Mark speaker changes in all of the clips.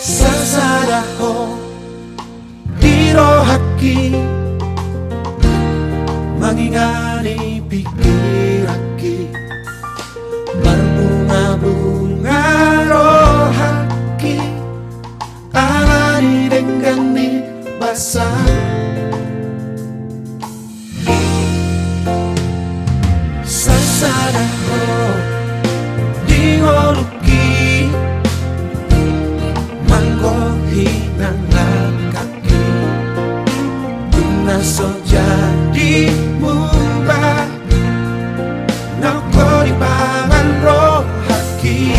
Speaker 1: Sasaraho dirohaki mangingani pikiraki berbunga-bunga rohaki alani denggani basah Sasaraho dingoluki hinang kaki Tuna so jadi mubah Nako di pangan roh haki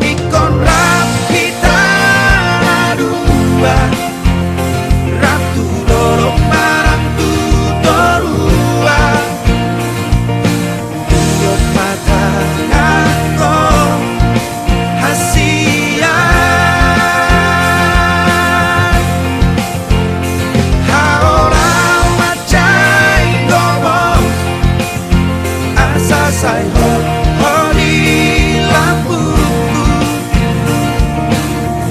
Speaker 1: Ikon rap kita dua Ratu dorong marang tutorua Tuyot mata Say ho di lampuku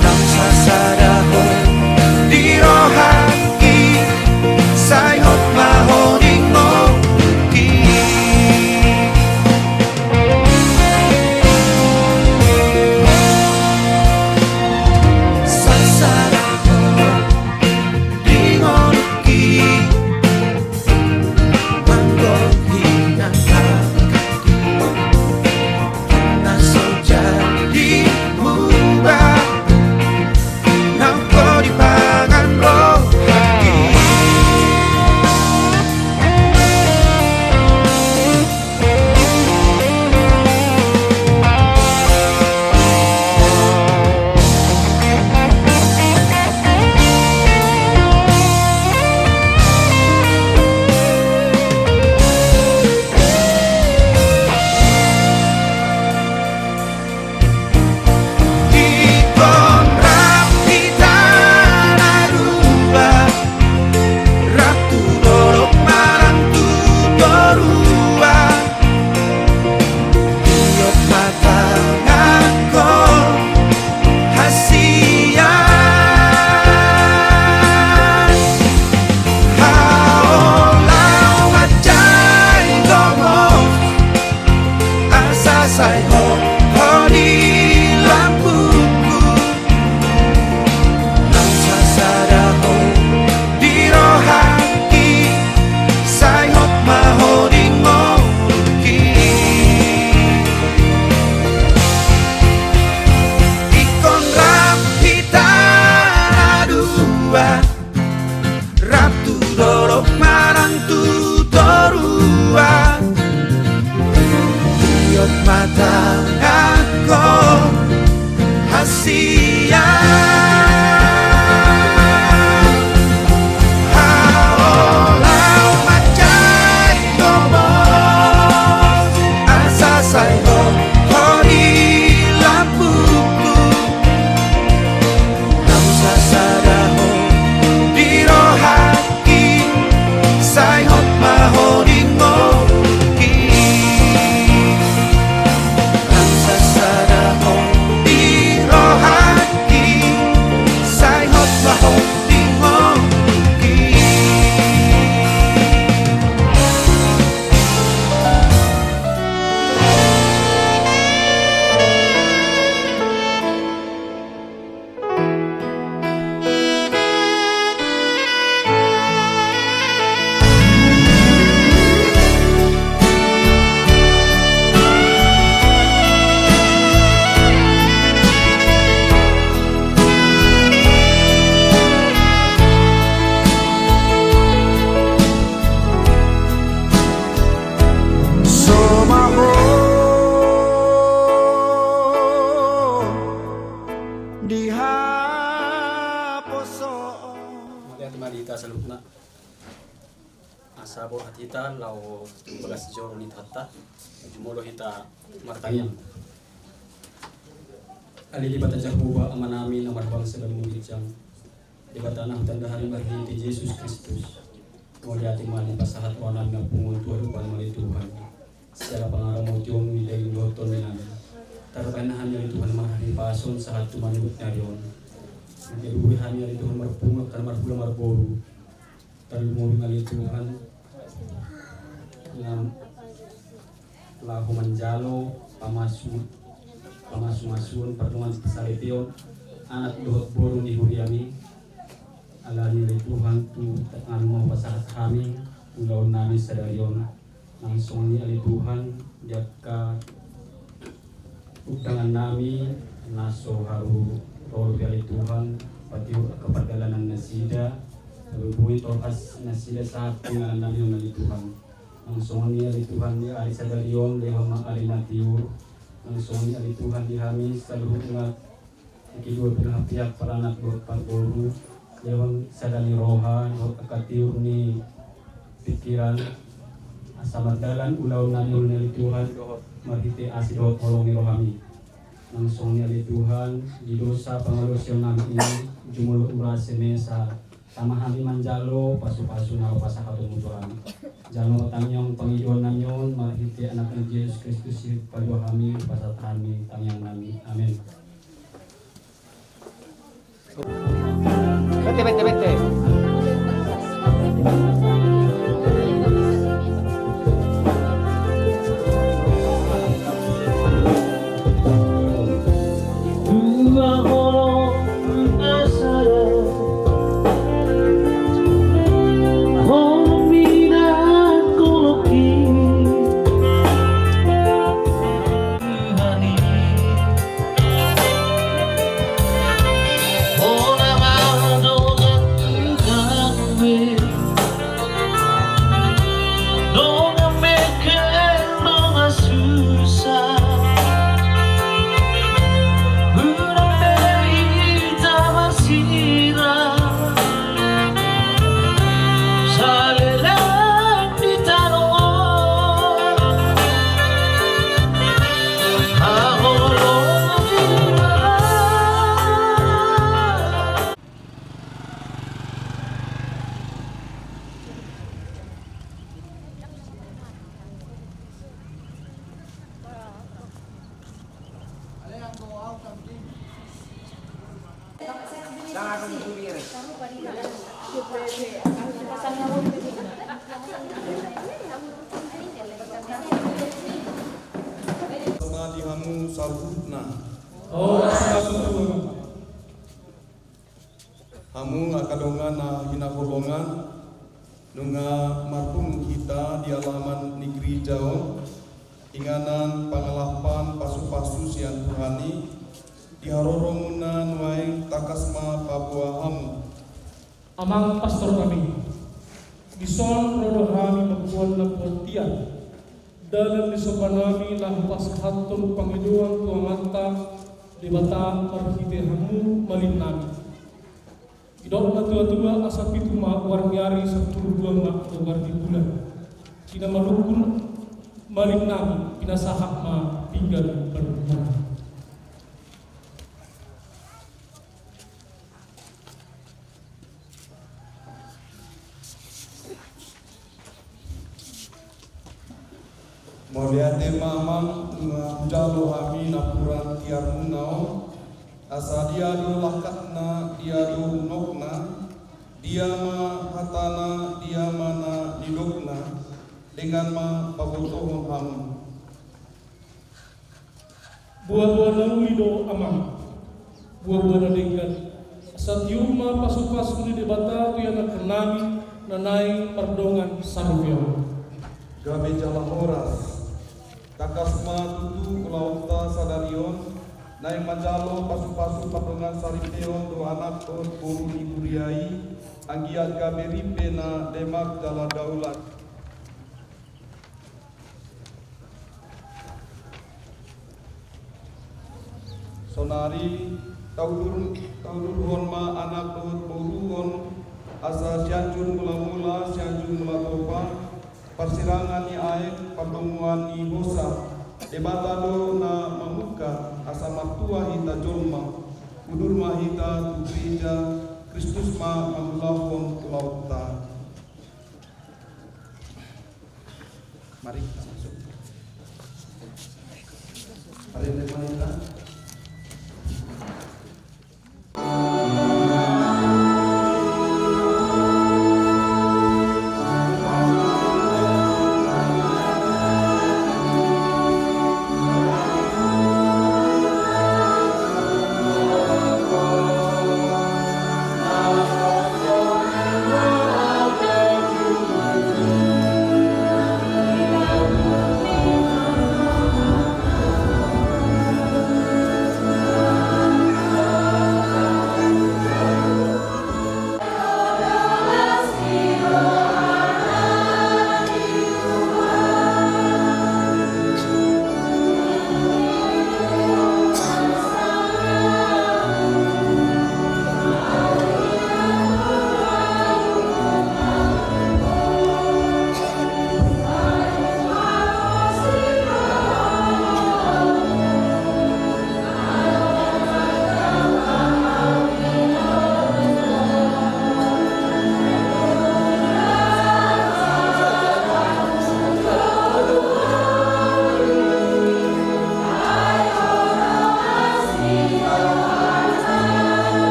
Speaker 1: Nang sasaraho di rohaki Say hot maho di ngoki Sasaraho di ngoki Manggo hinang Say ho di lampuku Nang sasaraho di rohaki Say hot maho di ngoki Ikon rap kita dua Ratu dorok marang tutorua Mata aku hasia Haolau macai ngomong Asa saya di lampuku Nang sasaraho di rohaki Say hot maho di ngoki
Speaker 2: Malita salutna asabo hatita lau bagas joro ni tata jumolo hita martayam Ali di bata Jehovah ama namin ang marbang sa gamugit siyang. Di bata na tandahan ng ti Jesus Kristus. Muli ating malipasahat o namin ang punguntuhan upang malituhan. Secara pangarang mo tiyong nilay loton ni namin. Tarapanahan niya Tuhan mahalipason sa hat tumanibot na riyon. Nagkalubihan niya Tuhan marpungat kan marpulang marboru. Talumuri nga Tuhan ng lahu manjalo pamasumasun pertemuan salitiyon anak dohot borong ni Huriami alani ni Tuhan tu ang mau pasahat kami ulaw namin sa dayon langsung ni ali Tuhan jaka utangan namin naso haru rolo ali Tuhan pati keperjalanan nasida berbuih tokas nasida saat pengalan namin ali Tuhan langsung ni ali Tuhan ni ali sa dayon lewat ali natiur langsung ni ali Tuhan di kami seluruh umat kedua belah pihak para anak buat parboru lewat sadani rohan buat akatiur ni pikiran asamadalan ulaw nanyul ni ali Tuhan marhiti asidot tolongi rohami langsung ni ali Tuhan di dosa pengalusyon namin ini jumul urase mesa sama kami manjalo pasu-pasu na pasakatong Tuhan jalo tanyong Panginoon namin marhiti anak ni Jesus Kristus padua kami pasat kami tanyang namin amin.
Speaker 3: Vete.
Speaker 1: Sama dihamu sarhutna. Hamu akadongan na hinakolongan nunga marpung kita di alaman negeri jauh inganan pangalapan pasu-pasu sian Tuhani diharoronguna nuai takasma Papua hamu
Speaker 4: amang pastor kami bison rodo kami magbuwan na portian dalam disopanami lampas hatun Panginoon tuamanta di bata marhite hamu malin nami idok na tua-tua asap itu warang yari sabtu buang na wargi bulan kina malukun malin nami pinasahak ma tinggal berhubungan.
Speaker 1: Moliate mamang jalo hami napuran tiar munau asa dia do lakatna dia do nokna dia ma hatana dia mana nidokna dengan ma pabotohon hamu
Speaker 4: buah-buah nalulido amang buah-buah nadenggan satium ma pasu-pasu di debata tu yang kenami nanai perdongan sarvio
Speaker 1: gabe jalan horas takasma tutu kulauta sadarion naing manjalo pasu-pasu padongan sariteon do anak ton buru iburiai anggiat gabe ripe na demak jala daulat sonari taulur honma anak ton buru hon asa sianjun mula-mula sianjun mula topa persirangan ni aek pertemuan ni bosa Debata do na mamuka asa matua hita jolma, kudur mahita tu gereja Kristus ma manulahon lauta. Mari kita masuk. Mari kita.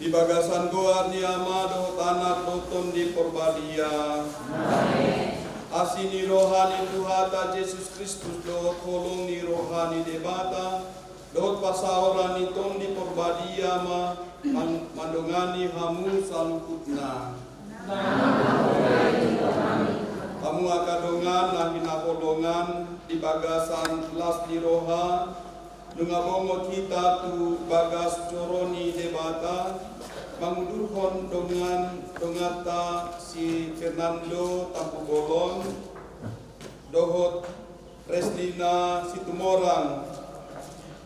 Speaker 1: Di bagasan goa ni amado tanak doton di porbadia. Asini rohani Tuhata Yesus Kristus do kolong ni rohani debata. Dot pasaoran ni ton di porbadia mandongani hamu salukutna. Kamu akadongan na hinakolongan di bagasan las di roha. Nungabongo kita tu bagas coroni debata. Mangudurhon dengan dongata si Fernando Tampugolon, dohot Reslina Situmorang,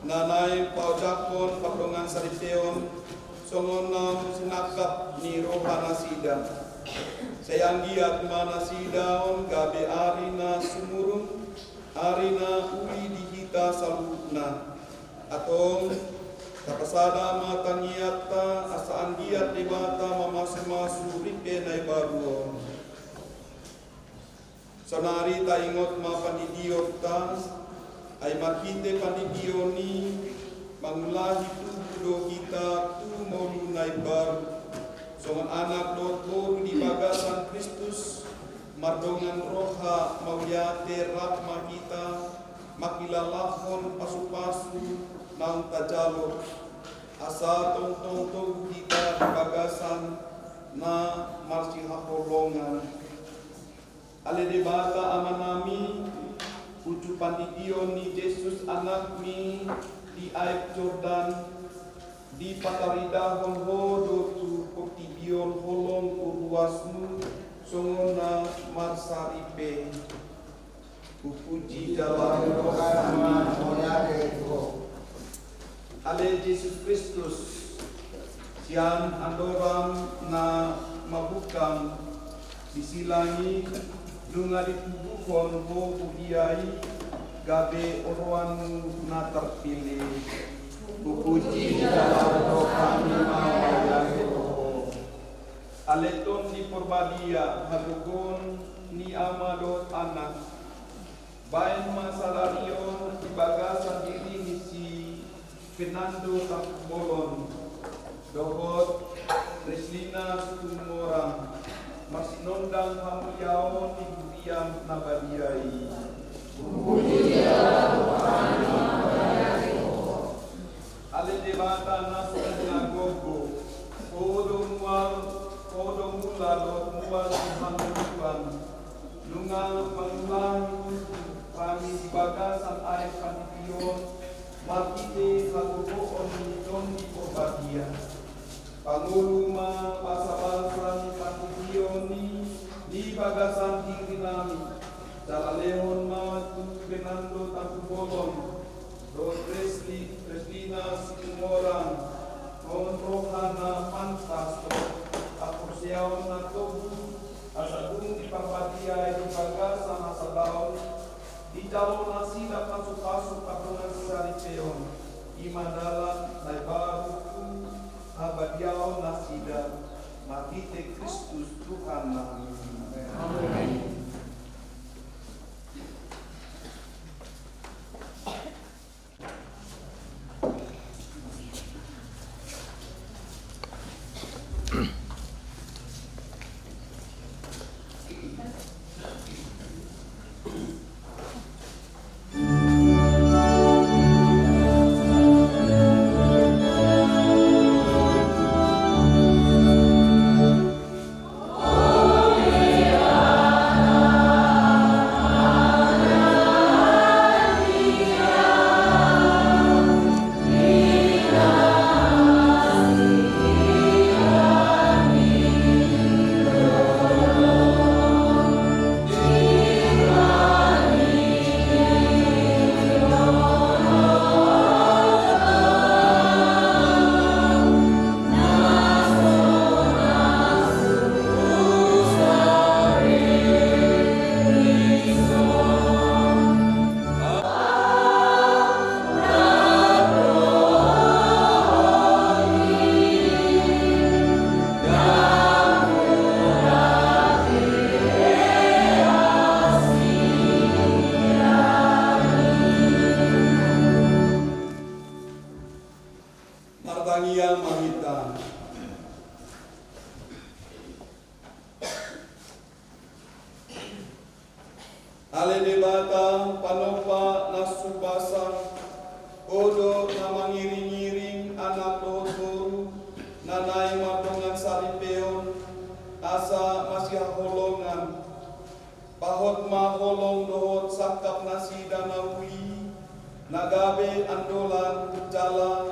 Speaker 1: nanay paujakon padongan sariteon, songonam sinakap ni rohana sida. Sayanggiat mana sidaon gabe arina sumurun, arina uli dihita salutna, atong kapasada matangiata asaan giat debata mamasu-masu rike nai baruon. Sonari ta ingot ma pandidiot ta ay makite pandidioni mangulahi tudo kita tu molu nai baru. Songan anak dot di bagasan Kristus mardongan roha mauyate rahma kita makilalahon pasu-pasu nang tajalo asa tong kita di bagasan na marsi hakolongan ale debata amanami ucu pandidion ni Yesus anak mi di aib Jordan di pataridahon hodo tu kotibion holong uruasmu songona marsaripe upuji dalam rohani moyade ko ale Yesus Kristus sian andoram na mabukang disilangi lunga ditubuhon ho udiai gabe oroan na terpilih upuji dalam rohani moyade ko aleton di porbadia hadugon ni amadot anak bain masalarion di bagasan diri misi Fernando Tampugolon, dohot Reslina Situmorang, masinondang hamuyaon di burian nabadiai. Ale debata nai panition makite hagubuon don di Pobadia panguluma basa-basan panition di bagasan tinggi nami Jalalehon matu benando taku bolon do Preslina Singorang non rohana pantas akursiaon na tobu asadung di Pampatia di bagasan asadaon di jalon nasi dapat pasuk pakungan sari peon imadalan naibaruku abadiaon nasida matite Kristus Tuhan nami. Amin. Martangia Mahita Ale debata panopa nasubasa odo na mangiring-ngiring anak totoru nanay madongan saripeon asa masih holongan pahot maholong dohot sakap nasida nawi nagabe andolan jalan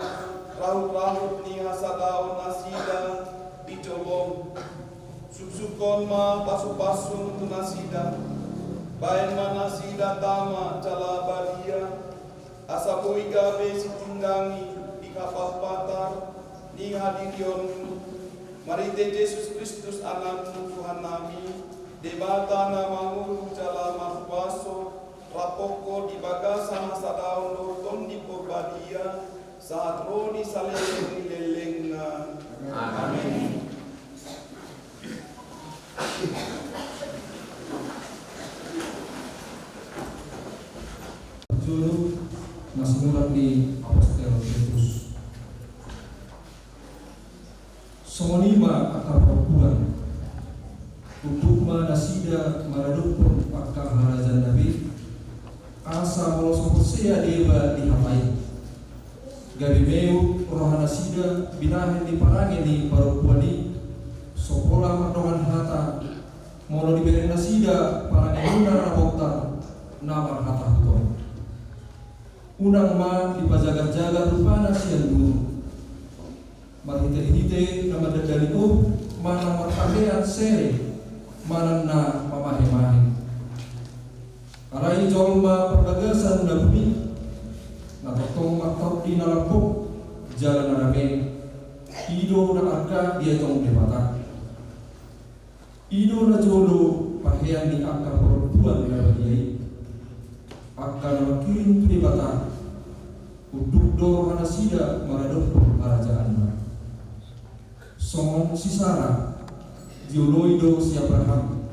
Speaker 1: rahut-rahut ni hasadaon nasida dicolong subsukon ma pasu-pasun tu nasida bain ma nasida tama cala badia asapoi gabe sitinggangi di kapal patar ni hadirion marite Yesus Kristus anakmu Tuhan nami debata na mangulu cala marupaso rapoko di bagasan hasadaon doton di Pobadia saat roni saleng lelengna. Amin.
Speaker 3: Juru nasimulan di Apostel Petrus. Songonima akar perempuan untuk nasida maradupun pakar harajan Nabi asa molosopusea dewa dihapai gabi meu rohana sida binahin di parangin di parupuani sopola mardongan hata molo diberi nasida parangin una rabokta nama hata huton unang ma dipajagar-jagar rupana sian dulu marhite-hite nama dadali mana marpakean sere mana na mamahe-mahe arai jolma perbagasan na bumi natotong matot di nalapok jalan narame ido na arka dia tong debata ido na jolo pahean di akar perempuan na badiai akan makirim debata uduk do hanasida maradon kerajaan songon sisara dioloido si Abraham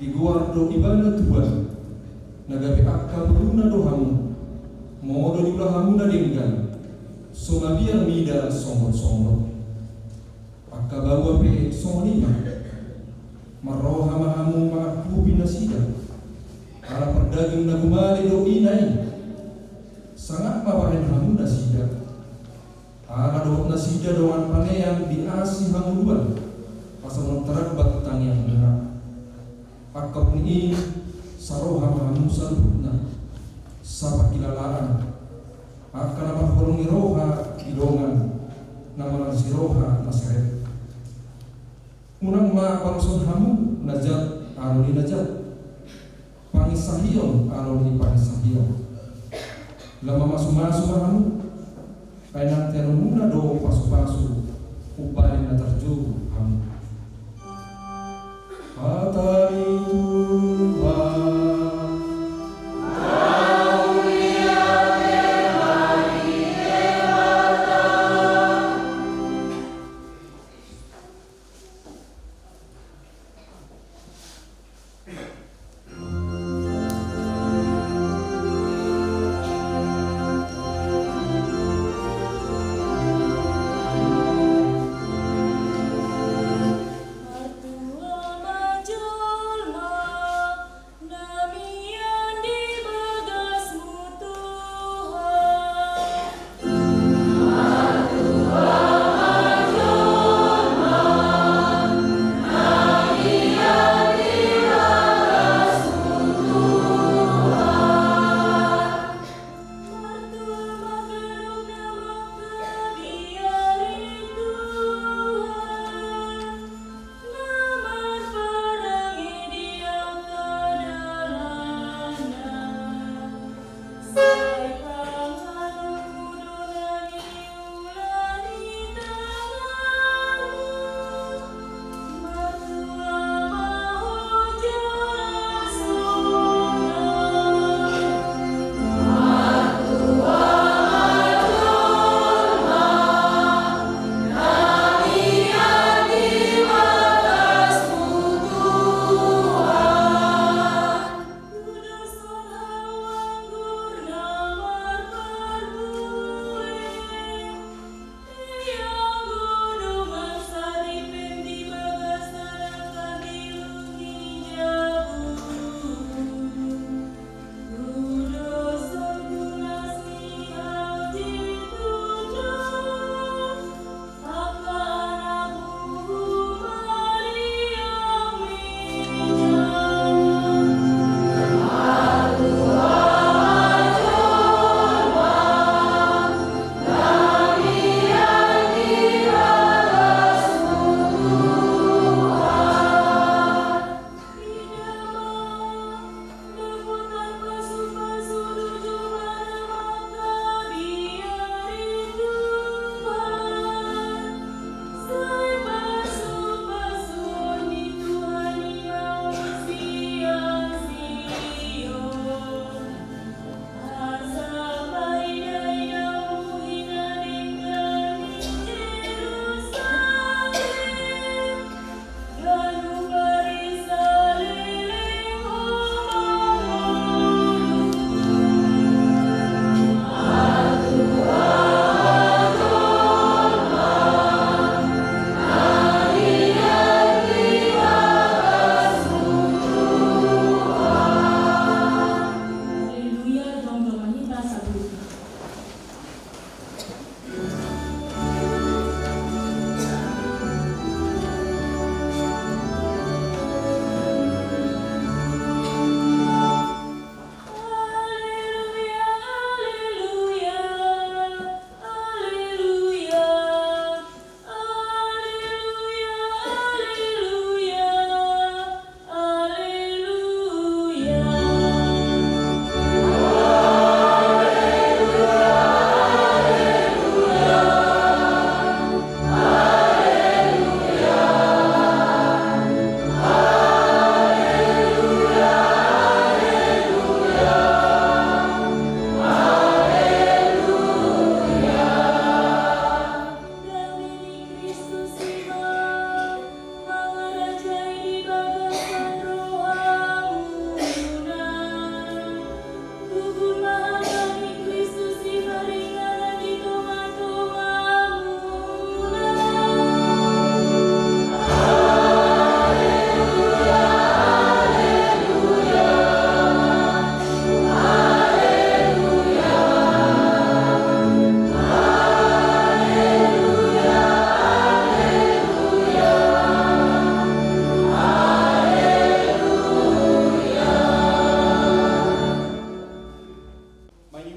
Speaker 3: di guardo ibadah Tuhan nagabe akka beruna dohamu modo diulahamu na dinggan somabia mida songon-songon akka bawa pe songonima maroha mahamu ma'aku binasida ala perdaging na gumali do inay sangat mapahin hamu nasida ala dohot nasida doan paneyang diasi hamuluan pasal terabat tang yang benar akap ni saroha mahamu salutna sapa kilalaan akan nama horungi roha idongan nama siroha nasret unang ma pangson hamu najat aroni najat pangisahion aroni pangisahion lama masuk hamu kainan terumuna do pasu-pasu upaya na terjun hamu hatari Tuhan
Speaker 5: Artua maju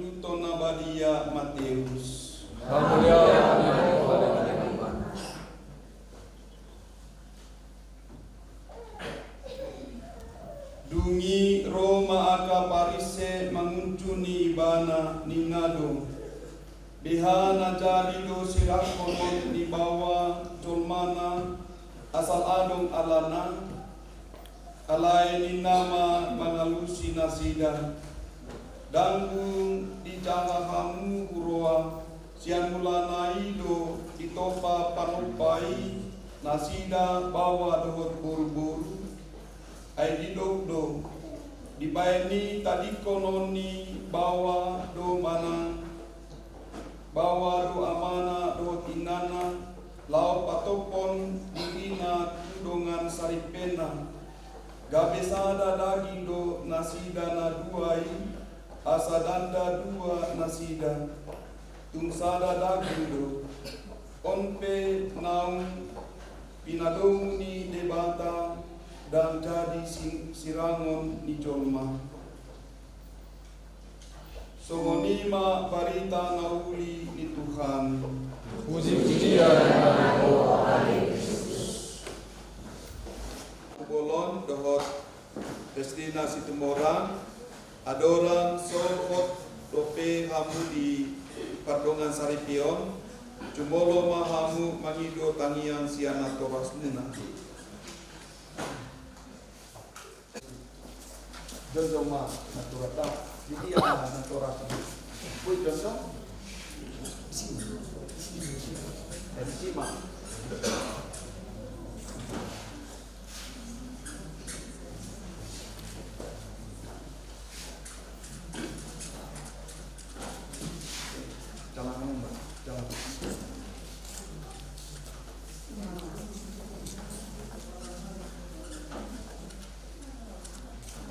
Speaker 1: Tutona Badia Mateus. Dungi Roma aka parise menguncuni ibana ningado. Bihana jalido sirakonon di bawah jolmana asal adong alana. Alaini nama mangalusi nasida. Danggung di jalahamu huroa. Sian mulana ido ditopa panupai. Nasida bawa dohot buru-buru. Ai didok dibayani tadi kononi bawa do mana bawa do amana do inana lau patopon dirina tudongan saripena gabesada daging do nasida na duai asadanda dua nasida tungsada daging do onpe naung pinadonguni debata dan jadi sirangon ni jolma. Songonima barita ngauli ni Tuhan.
Speaker 3: Puji-pujian kepada Yesus.
Speaker 1: Bolon dohot Destina Situmorang adoran sohot dope hamu di Pardongan Saripion Jumolo mahamu mangido tangian siana toras nuna. Jojo ma naturata jadi ya naturata woi jojo sima jangan ngomong jangan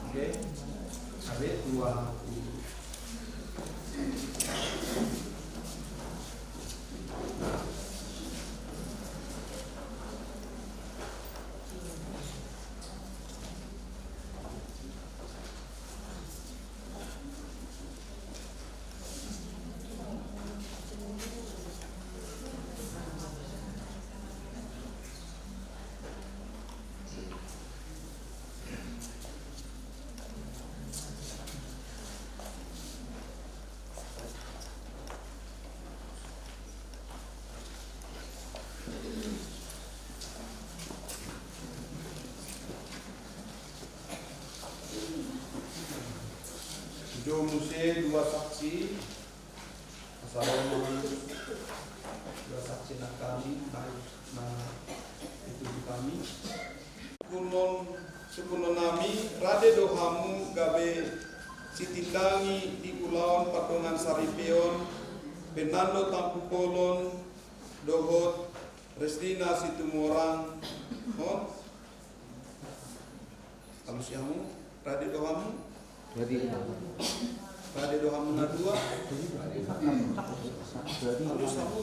Speaker 1: oke, ada dua. Jo muse dua saksi assalamualaikum dua saksi nak kami itu kami kunon nami rade dohamu gabe sitindangi di Kulaon Pardongan Saripion Fernando Tampu Polon dohot Restina Situmorang halus yamu rade dohamu Rade dohamu na dua halus yamu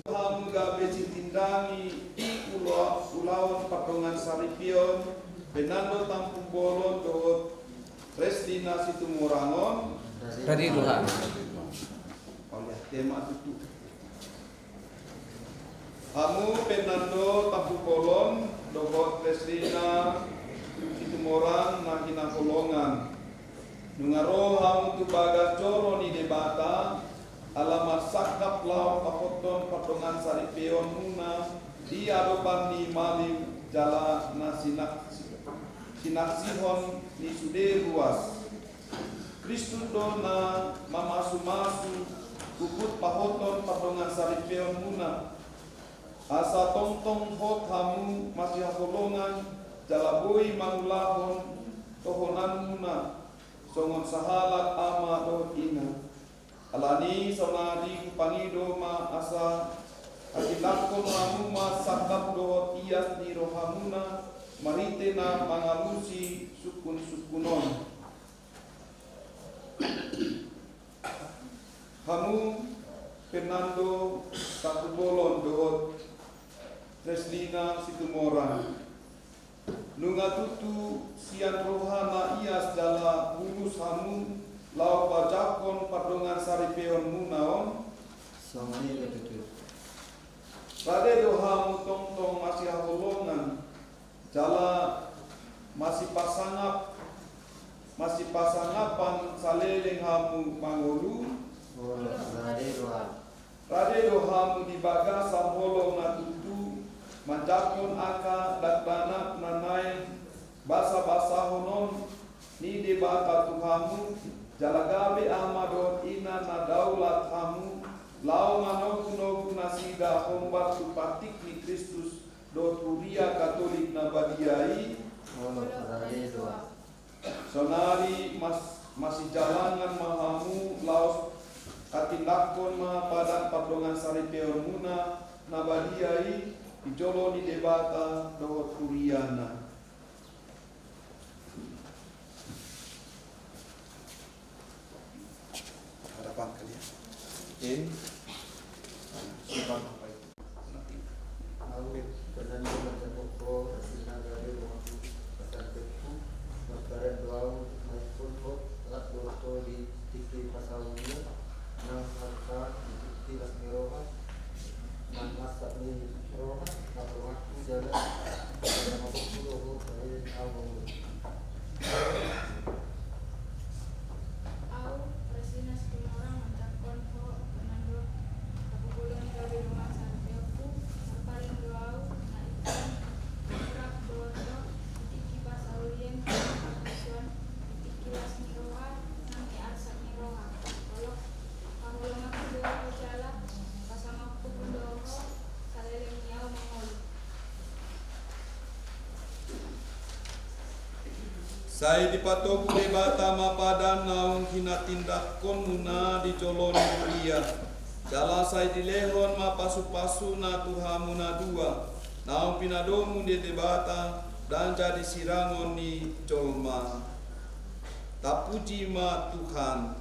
Speaker 1: dohamu gabe sitindangi di Kulaon Pardongan Saripion Fernando Tampu Polon dohot Restina Situmorangon
Speaker 5: Rade doha.
Speaker 1: oleh tema itu Hamu Fernando Tampu Polon dohot Restina Situmorang nakina kolongan nungaro hamu tu bagas coro ni debata alamat sakap lau kapoton Pardongan Saripion muna di adopan ni maliu jala nasinak sinaksihon ni sude ruas Kristus dona mamasu-masu kukut pahoton Pardongan Saripion muna asa tong-tong hot hamu masih kolongan jalabui mangulahon tohonan muna songon sahalat ama doh ina alani sonari pangido ma asa atilakon ramuma sakap doh iyas di rohamuna maritena mangalusi sukun-sukunon hamu Fernando Takubolon doh Restina Situmorang nunga tutu sian rohana ias jala bulus hamu lau pajakon padongan saripeon munaon
Speaker 5: Somani betutu.
Speaker 1: rade dohamu tong masih holongan jala masih pasangapan saleleng hamu mangolu rade dohamu di bagasa holong na tutu manjakon aka dakbanak nanai basa honon ni de baka tuhamu jalagabe amadon ina na daulat hamu lau manogu nasida hombat tu patik ni Kristus do turia katolik na badiai sonari masih jalangan mahamu laos katindakon ma padan padongan saripeor muna na badiai dijolo di debata do turiana. Harapan kalian. Simpan apa itu? Nanti.
Speaker 5: Awit penanda macam pokok sinar dari rumahku pasar beku makaran doang maupun hot lat doto di tiki pasalnya nang harta di tiki las meroha nang masak ni meroha nak rumahku jalan dalam waktu doho dari awal.
Speaker 6: Au resina sepuluh orang mencakup penando kebulan dari rumah sarpeku paling doau naikan gerak dodo tiki pasaulien kasuan tiki las miroha nanti arsak miroha kalau pangulungan kedua jala pasama kubudoho saleleng nyau mangol.
Speaker 1: Saya dipatok debata mapadan naung hina tindak konuna di coloni kuliah. Jala saya dilehon ma pasu-pasu na tuhamu na dua. Naung pinadomu di debata dan jadi sirangon ni colma. Tak puji ma Tuhan.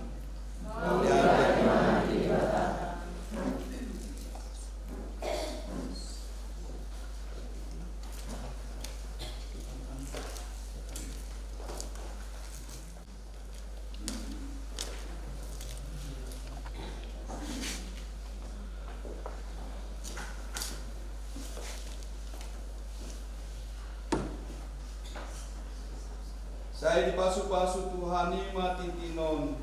Speaker 1: Saya dipasu-pasu Tuhani matintinon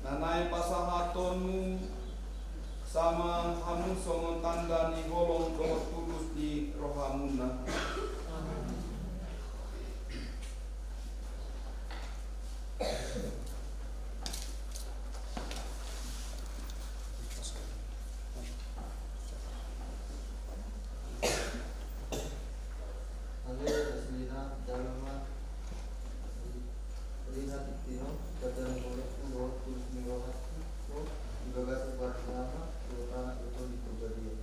Speaker 1: nanai pasahatonmu sama hamu songon tanda ni golong roh tulus di rohamuna.
Speaker 5: Ale Rasulina Dalma Rina Titino Kadang Boleh Ulo Tulus Miroha Ibagas Barnama Rota itu di Kejadian.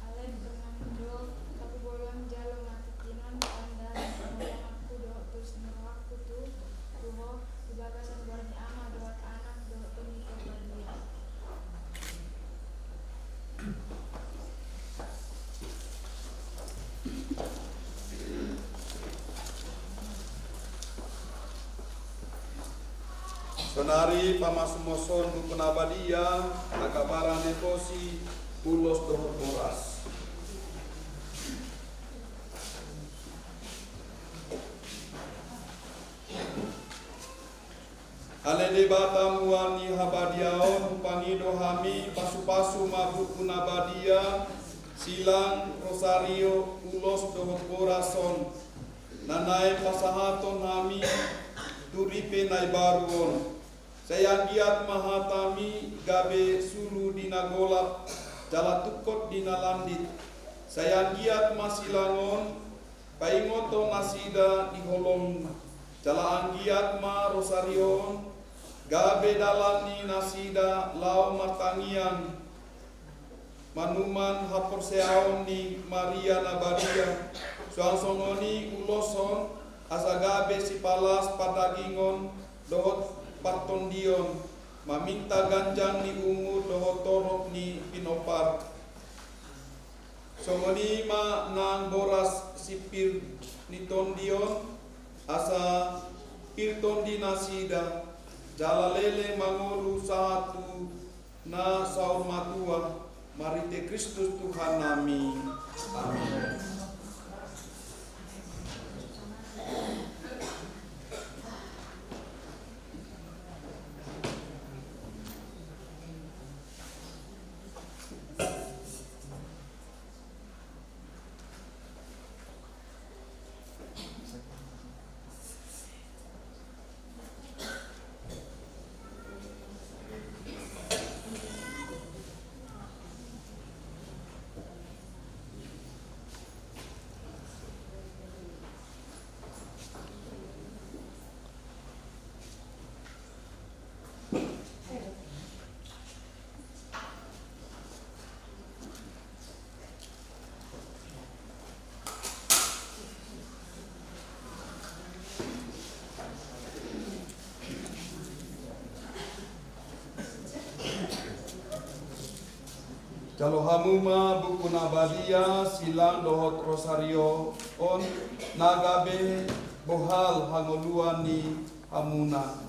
Speaker 6: Alen bermando kebulan jalo matitinon tanda pangulungan aku do terus mirohaku tu tuho dibagasan borni ama doat anak do tuni kebadia.
Speaker 1: Sonari pamasumoson dukun abadia nakabaran nekosi ulos dohor boras. Ale debata muani habadiaon panido hami pasu-pasu mabukun abadia silang rosario ulos dohor borason nanai pasahaton hami turipe nai baruon. Saya giat mahatami gabe sulu dina golap jala tukot dina landit. Saya giat masilangon paingoto nasida di holong jala anggiat ma rosarion gabe dalani nasida lau martangian manuman hapor seaon ni Maria Nabadia suang songoni uloson asagabe si palas padagingon dohot partondion, maminta ganjang ni ungu dohot torok ni pinopar. Songonima nang boras sipir ni tondion, asa pirtondi nasida, jalalele mangolu satu na saur matua, marite Kristus Tuhan nami. Amin. Kalau hamuma buku nabadia silang dohot rosario on nagabe bohal hangoluan ni hamuna.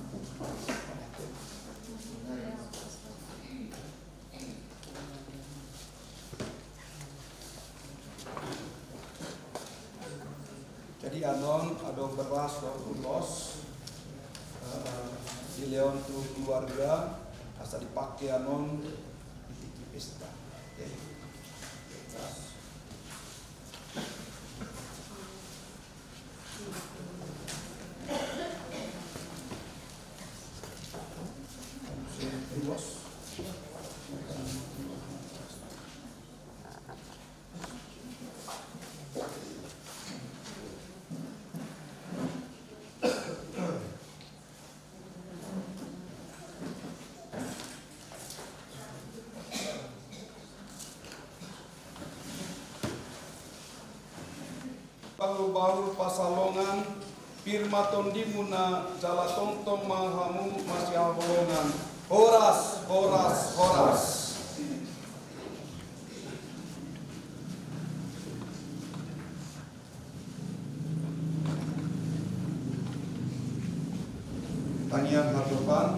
Speaker 1: Jadi anon ada beras do ulos di leon tu keluarga asal dipakai anon di pesta. Baru pasalongan firma tondimuna jala tongtong mahamu masih habolongan horas horas horas. Tanian hadapan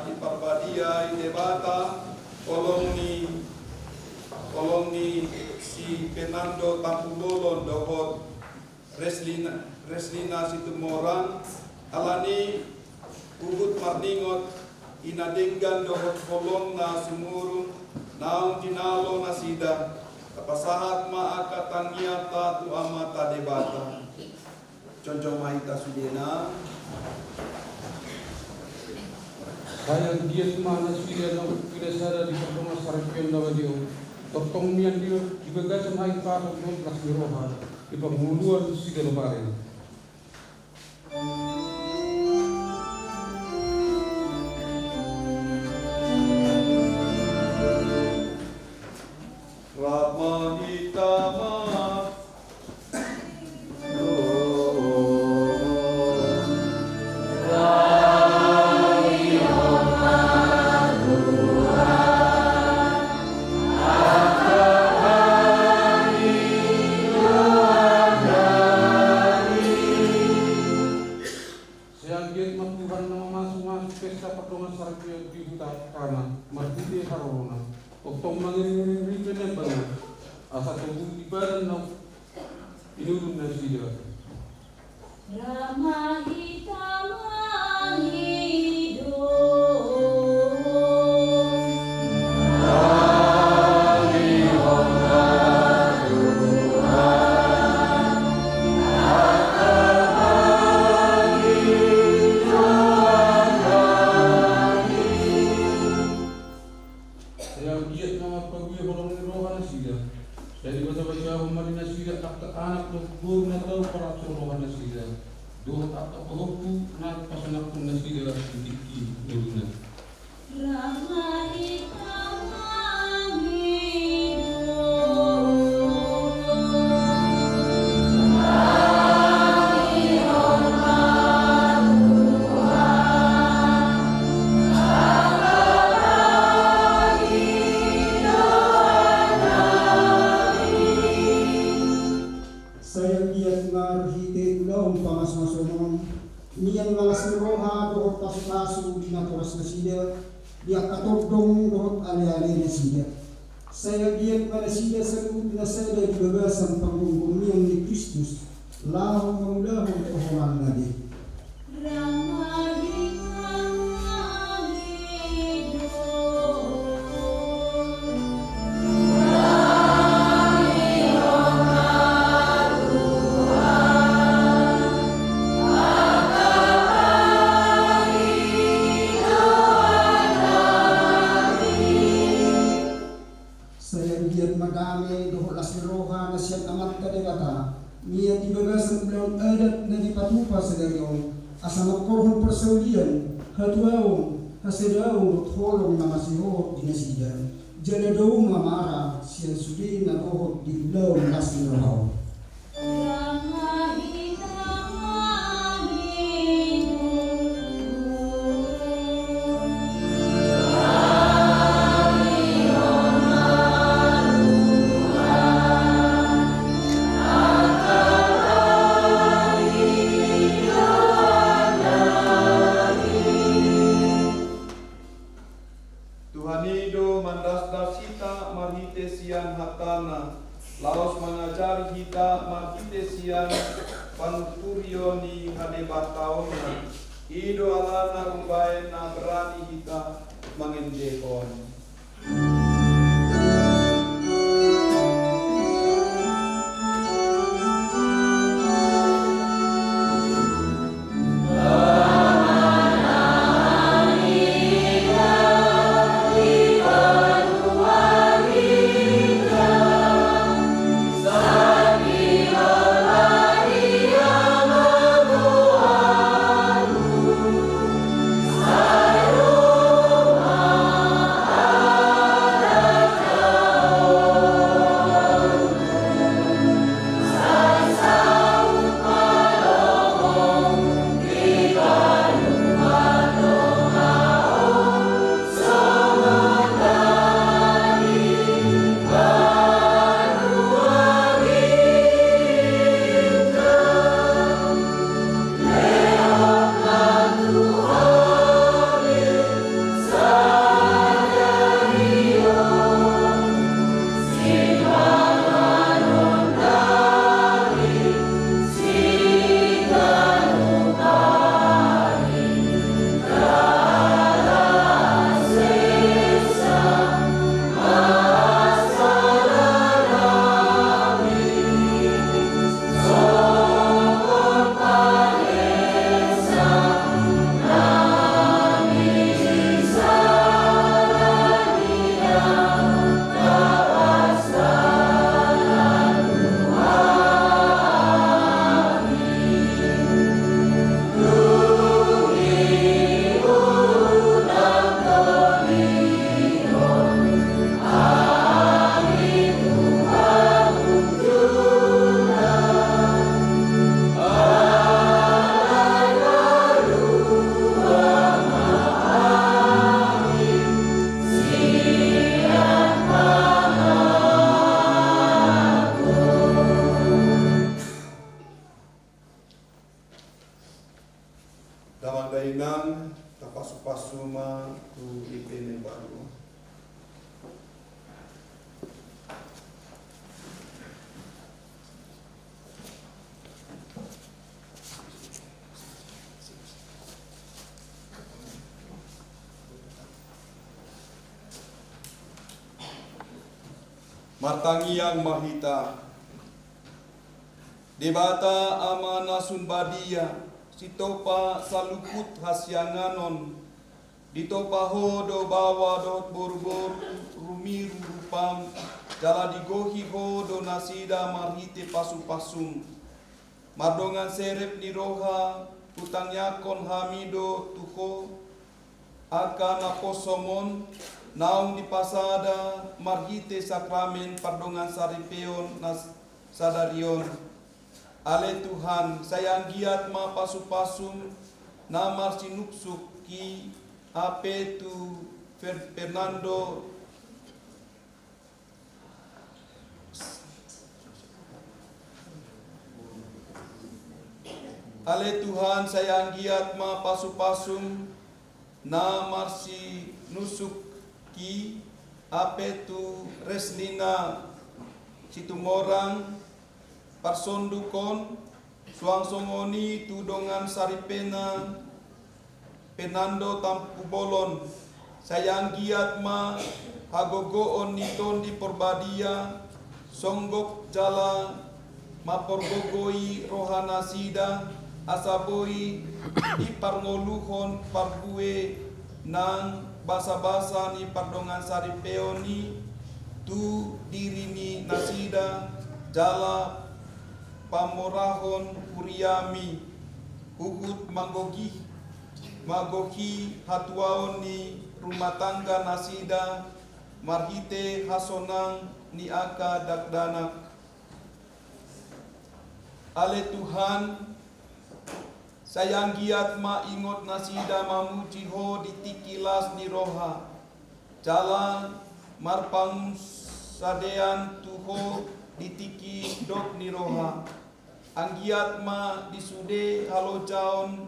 Speaker 1: di Parbadia di Debata kolong ni si Fernando Tampulolon dohot Reslina Situmorang alani Ubud Marningot inadenggan dohot kolong na sumurung naung tinalo na sida kapasahat maakatan niata tu amata debata conjong mahita sudena
Speaker 4: Saya dia mana sida na pinasara di pertama sarapyan na dia. Totong nian dia juga gak sama ikan untuk kasih rohan di penghuluan sida lebaran.
Speaker 7: pasu-pasu di naturas na sida, dia katordong dohot ali-ali na sida. Saya giat pada sida sagut na sada di bagasan pangungkumian ni Kristus, lahu maulahu toholan nadi. Niat dibagasan belum adat na dipatupa sa gayon asa magkorhon persaulian hatuaw hasedaw tholong na masihot dinasidan janadaw mamara siyan sudi na kohot di ulaw nasirahaw.
Speaker 1: Laos mengajari kita magitesian panuturioni hadebataona ido alana rumbae na berani kita mengendekon. Damandainan tapasupasuma tu ipene baru. Martangi yang mahita debata amana sunbadia sitopa saluput hasyanganon ditopa hodo bawa dot boru-boru rumiru rupam jala digohi hodo nasida marhite pasu-pasum mardongan serep niroha utang yakon hamido tuho akana posomon naung di pasada marhite sakramen pardongan saripeon nas sadarion. Ale Tuhan, sayang giat ma pasu-pasum namar sinuksuk ki ape tu Fernando Ale Tuhan, sayang giat ma pasu-pasum na marsi nusuk ki apetu reslina situmorang parsondukon suangsongoni tudongan saripena penando tampu bolon sayang giat ma hagogoon niton di porbadia songgok jala maporgogoi rohana sida asaboi di parngoluhon parbue nang basa-basa ni pardongan saripeoni tu dirini nasida jala pamorahon kuriami hukut magohi hatuaon ni rumah tangga nasida marhite hasonang ni aka dakdanak ale Tuhan sayang giat ma ingot nasida mamuji ho ditikilas ni roha jalan marpang sadean tuho ditiki dok ni roha anggiat ma disude halo jaon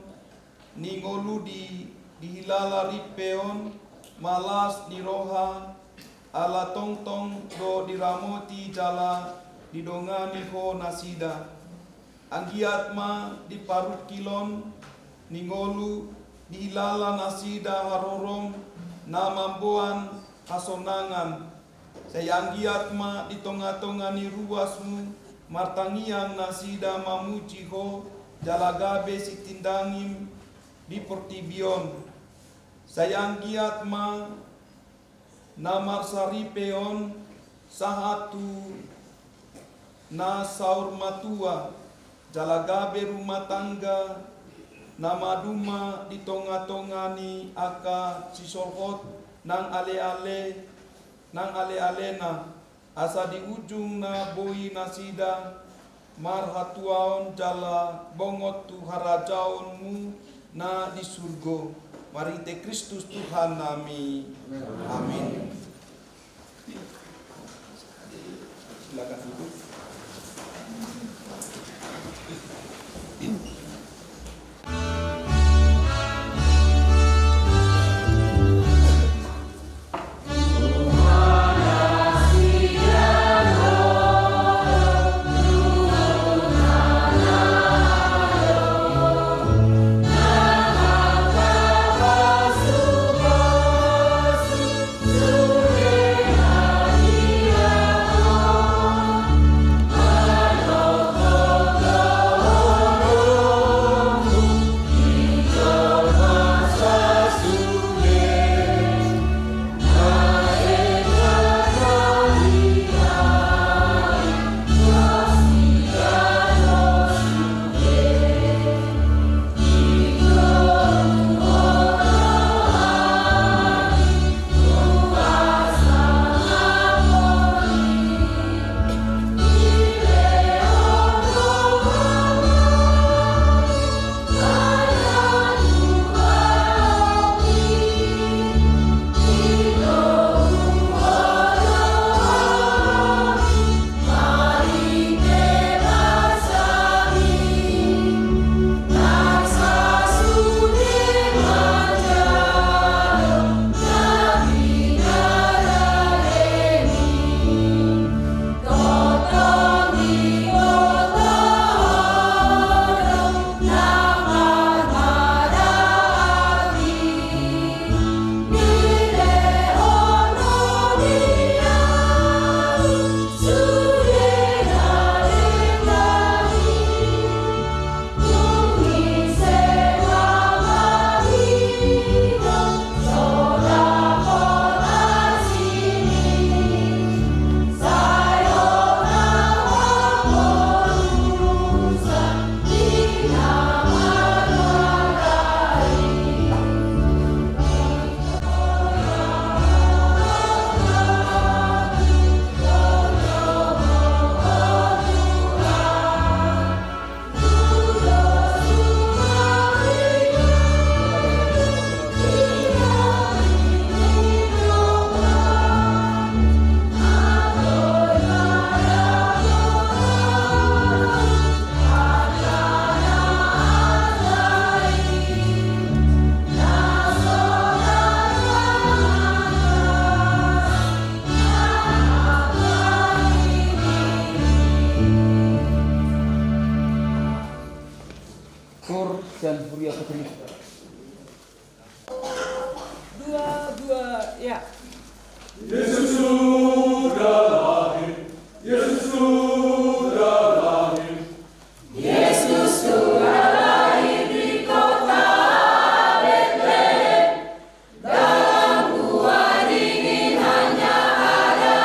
Speaker 1: ni ngolu di hilala ripeon malas ni roha ala tong-tong do diramoti jala didongani ho nasida anggiat ma di parut kilon ningolu di hilala nasida harorong namamboan hasonangan sayanggiat ma di tonga-tonga ni ruasmu martangiang nasida mamuji ho jalagabe sitindangim di portibion sayanggiat ma namar saripeon sahatu na saur matua jalagabe rumah tangga nama duma di tonga-tongani aka sisorhot nang ale-ale na asa di ujung na boi nasida marhatuaon jala bongot tu harajaonmu na di surgo marite Kristus Tuhan nami amin. Silakan duduk.
Speaker 8: Ya.
Speaker 9: Yesus sudah lahir. Yesus sudah lahir.
Speaker 8: Yesus sudah lahir di kota Betlehem. Dalam gua dingin hanya ada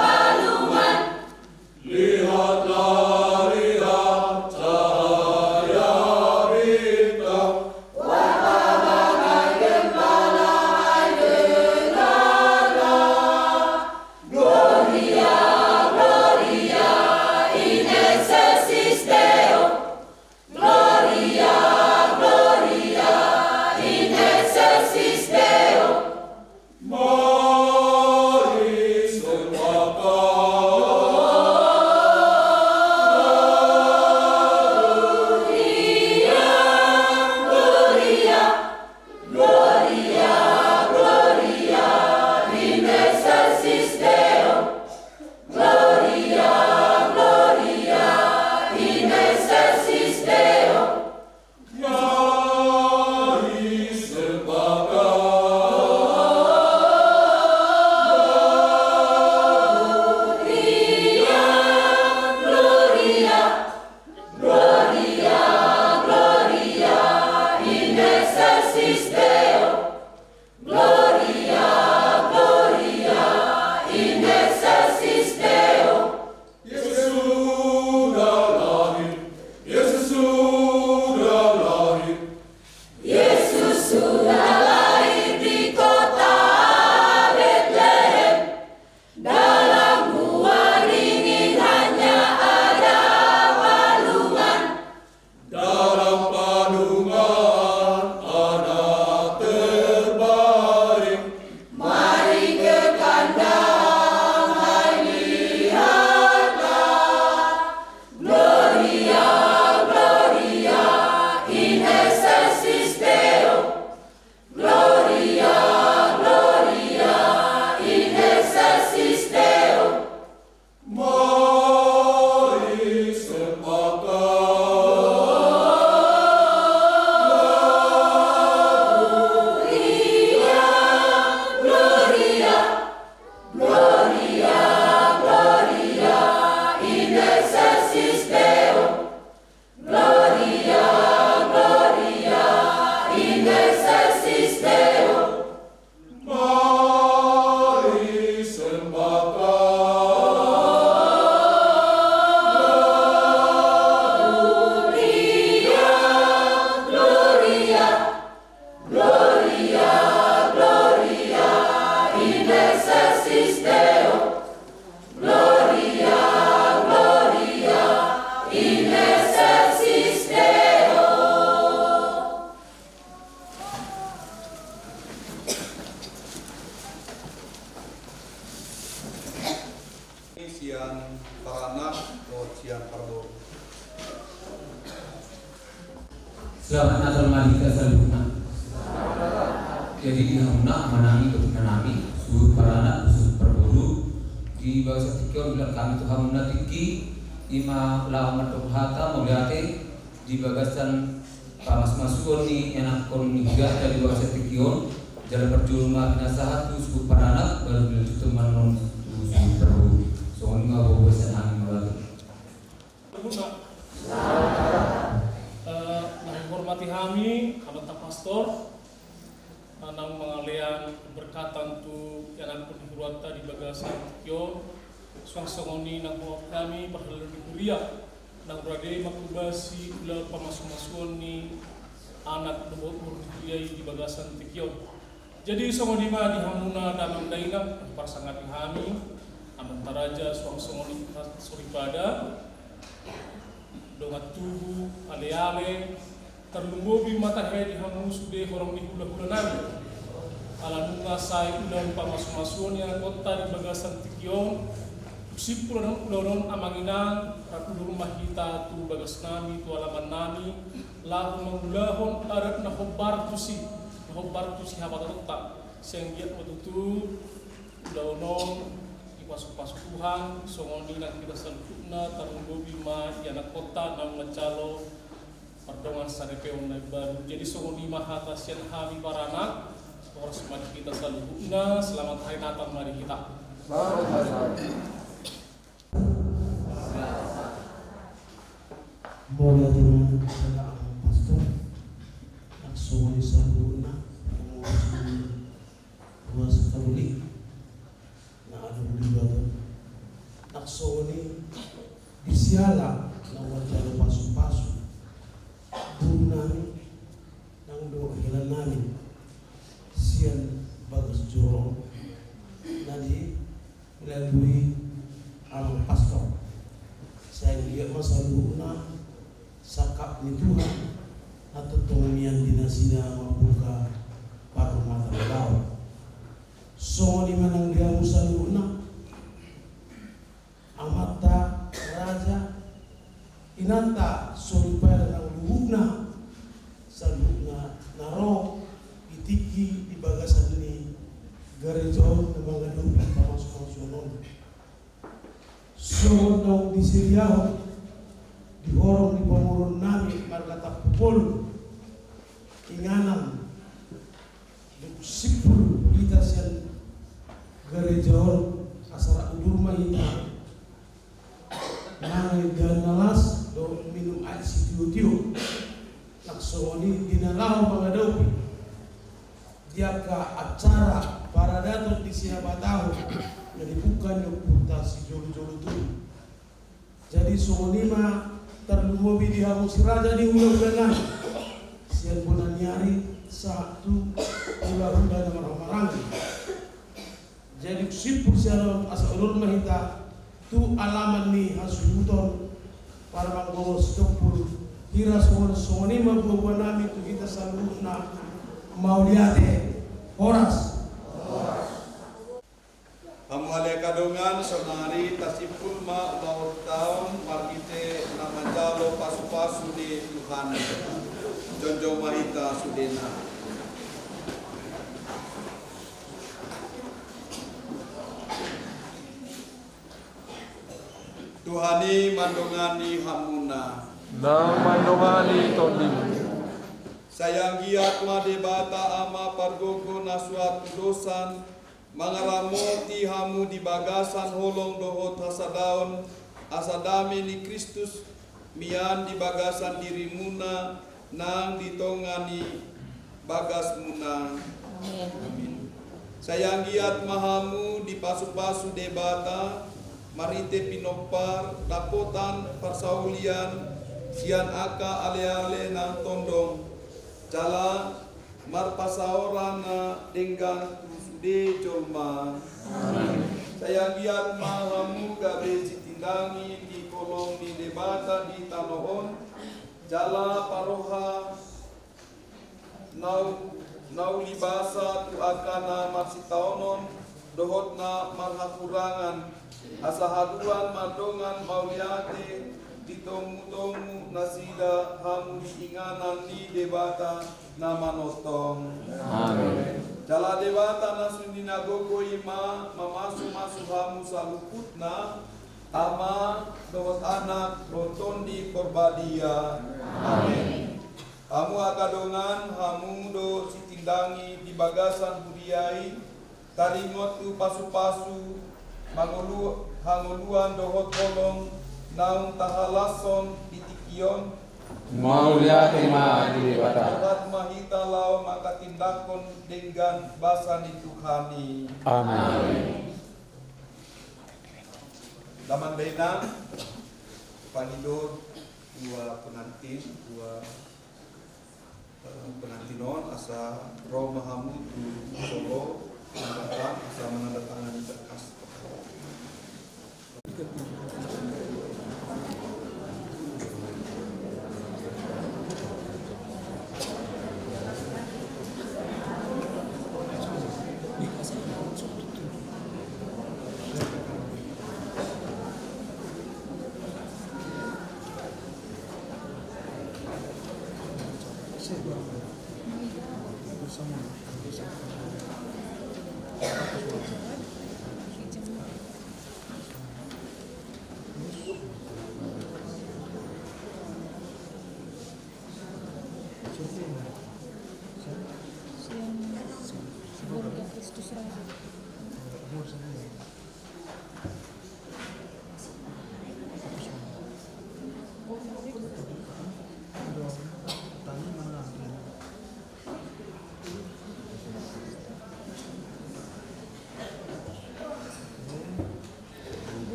Speaker 8: balungan.
Speaker 9: Lihatlah, lihat cahaya bintang.
Speaker 8: Warna bagai gembala dengarlah. Gloria, Gloria in excelsis Deo. Gloria, Gloria in excelsis Deo.
Speaker 9: Mari sembahkan.
Speaker 8: Gloria, Gloria, Gloria in excelsis Deo. Gloria, Gloria in excelsis Deo.
Speaker 9: Mari sembahkan.
Speaker 8: Gloria, Gloria, Gloria in excelsis Deo. Gloria, Gloria in excelsis Deo.
Speaker 9: Yesus sudah lahir. Yesus sudah lahir.
Speaker 8: Yesus sudah lahir di kota Betlehem. Dalam gua dingin hanya ada balungan.
Speaker 9: Dalam padungan anak terbaring.
Speaker 8: Mari ke kandang, hai lihatlah. Gloria, Gloria in excelsis Deo. Gloria, Gloria in excelsis Deo.
Speaker 9: Mari sembahkan.
Speaker 8: Gloria, Gloria, Gloria in excelsis Deo. Gloria, Gloria in excelsis Deo.
Speaker 9: Mari sembahkan.
Speaker 8: Gloria, Gloria, Gloria in excelsis Deo. Gloria, Gloria in excelsis Deo.
Speaker 1: Sian Paranak atau Sian Pardo.
Speaker 10: Selamat Natal Mari Kasaluna. Jadi di hamna menangi menangi suhu parana suhu perbodu di bawah setikio bilang kami tu hamna tiki ima lawan hata melihat di bagasan pamas masukan ni enak kon niga dari bawah setikio jalan perjuangan binasahat tu suhu parana baru bila itu manon suhu perbodu soalnya nggak bawa besan angin melalui.
Speaker 4: Menghormati kami, Kabata Pastor, nang mengalian berkatan tu yang pun dihuruata di bagasan Tikyo, suang-songoni nang bawa kami perhalan di kuliah, nang berada makubasi ula pamasuk-masukan ni anak lubuk kuliah di bagasan Tikyo. Jadi songoni ma di hamuna damang dainam persangat kami, amantaraja suang-songoni suripada. Dongat tubuh, ale-ale, terlumbobi matahari hamu sude horong di hula-hula nami. Alanunga say ulan pamasuk-masukan yang kota di bagasan Tikyon. Usipulan ulan amanginan, ratulur mahita tu bagas nami, tu alaman nami. Lahu mangulahon arat na hobar tu si habat otak. Senggiat matutu, ulan pasuk-pasuk Tuhan, songoni nang kita salpukna tarunggo bima yana kota nang macalo pardongan sarepe onai baru. Jadi songoni mahata sian hami paranak orang semati kita selanjutnya. Selamat Hari Natal mari kita.
Speaker 11: Moga dengan adalah pastor yang semua disambungna mengurusi ruas Katolik na ada beliau nak soni disiala na wajah pasu-pasu bunani nang do hilanani sian bagus jorong nadi melalui alam pastor saya lihat masa luna sakap ni Tuhan atau pengumian dinasida membuka paruh mata beliau. So di mana dia musaluna amata raja inanta soripaya nang luhuna saluna naro itiki di bagasan ni garejo na mga lupi pamasok-masok. So nang disiriyaw di horong di pamurun nami markata pupul inganan sipul kita sian garejor asara udur mahita nangai ganalas do minum air sitiu-tiu laksoni dinalau pangadaupi dia ka acara para dato di siapa tahu jadi bukan yang putasi jolu-jolu tu jadi sonima terlumobi di hamu si raja di ulang-ulangan sian puna nyari satu ulang-ulang nama marang jadi sipur siaran asa ulur mahita tu alaman ni hasuduton para manggowo stopur kira semua ni magbawa namin tu kita selalu na mauliate horas
Speaker 1: Hamale kadongan sonari tasipul ma ulang tahun markite nama jalo pasu-pasu di Tuhan jonjo mahita sudena. Tuhani mandongani hamuna.
Speaker 9: Nang mandongani tonim.
Speaker 1: Sayang giat ma debata ama pargogo nasuat dosan. Mangaramoti hamu di bagasan holong dohot hasadaon asadame ni Kristus mian di bagasan dirimuna nang ditongani bagas muna. Amin. Sayang giat mahamu di pasu-pasu debata marite pinopar dapotan parsaulian sian aka ale-ale nang tondong jala marpasaorana denggan de jolma. Sayang giat mahamu gabe sitindangi di kolong di debata di tanohon jala paroha nau libasa tu akana marsitaonon dohotna marhakurangan asahaduan madongan mauliate ditomu-tomu nasida hamu diinganan di debata nama notong. Amin. Jala debata nasundina gogo ima mamasu-masu hamu saluputna ama dohot anak roton di korbadia. Amin. Hamu akadongan hamu do sitindangi di bagasan budiai taringot tu pasu-pasu mangulu hanguluan dohot kolong naung tahalason ditikion
Speaker 10: Mauliate ma di debata.
Speaker 1: Tuhan mahita lau maka tindakon dengan basan itu Tuhani.
Speaker 9: Amin.
Speaker 1: Daman benang panidor dua pengantin pengantinon asa roh mahamu tu Solo mendatang asa menandatangani berkas.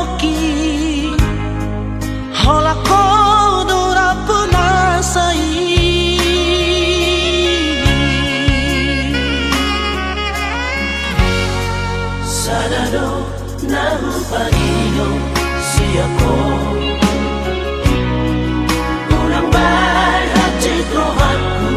Speaker 12: hoki hola kodora penasai sadado nahu pagino siako kurang baik cikrohanku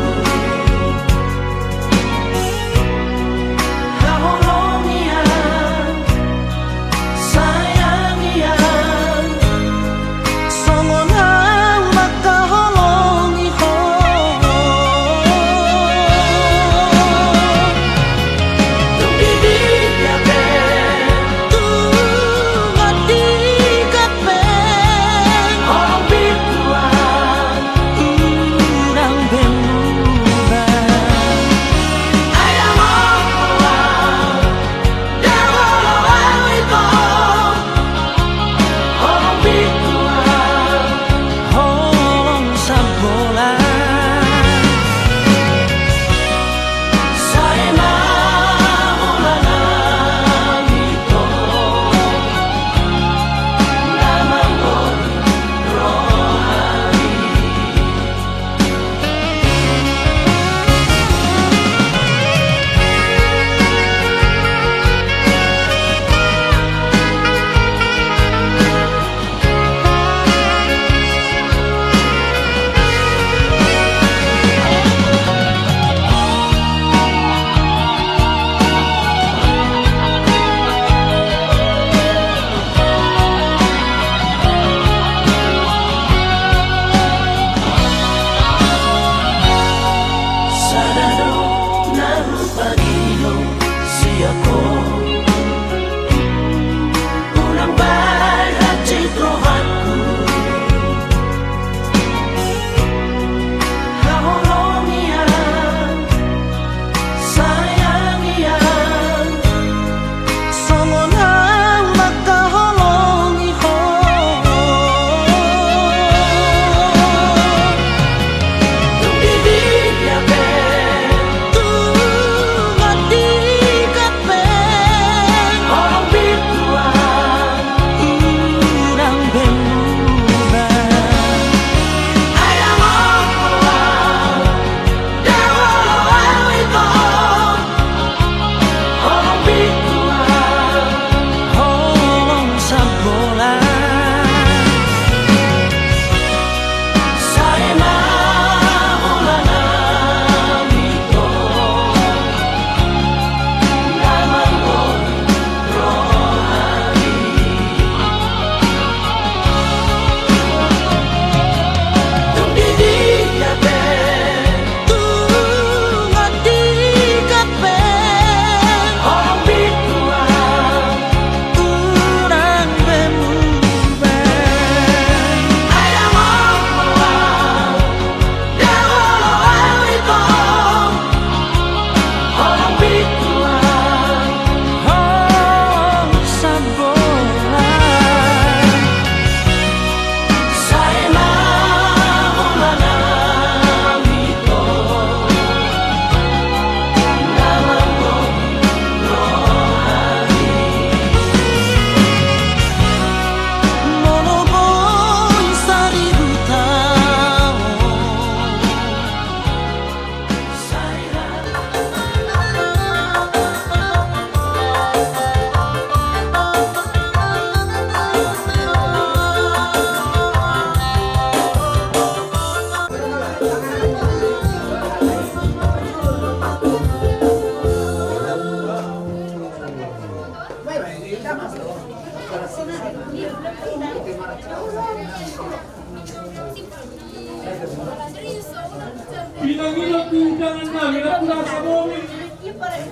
Speaker 4: Bilang-bilang tunjangan namin at nasa mobil.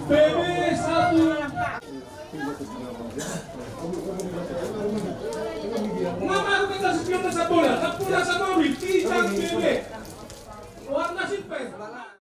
Speaker 4: Bebe, satu. Mama, aku kasih spion sa bola. Nagpula sa mobil. Tisang bebe.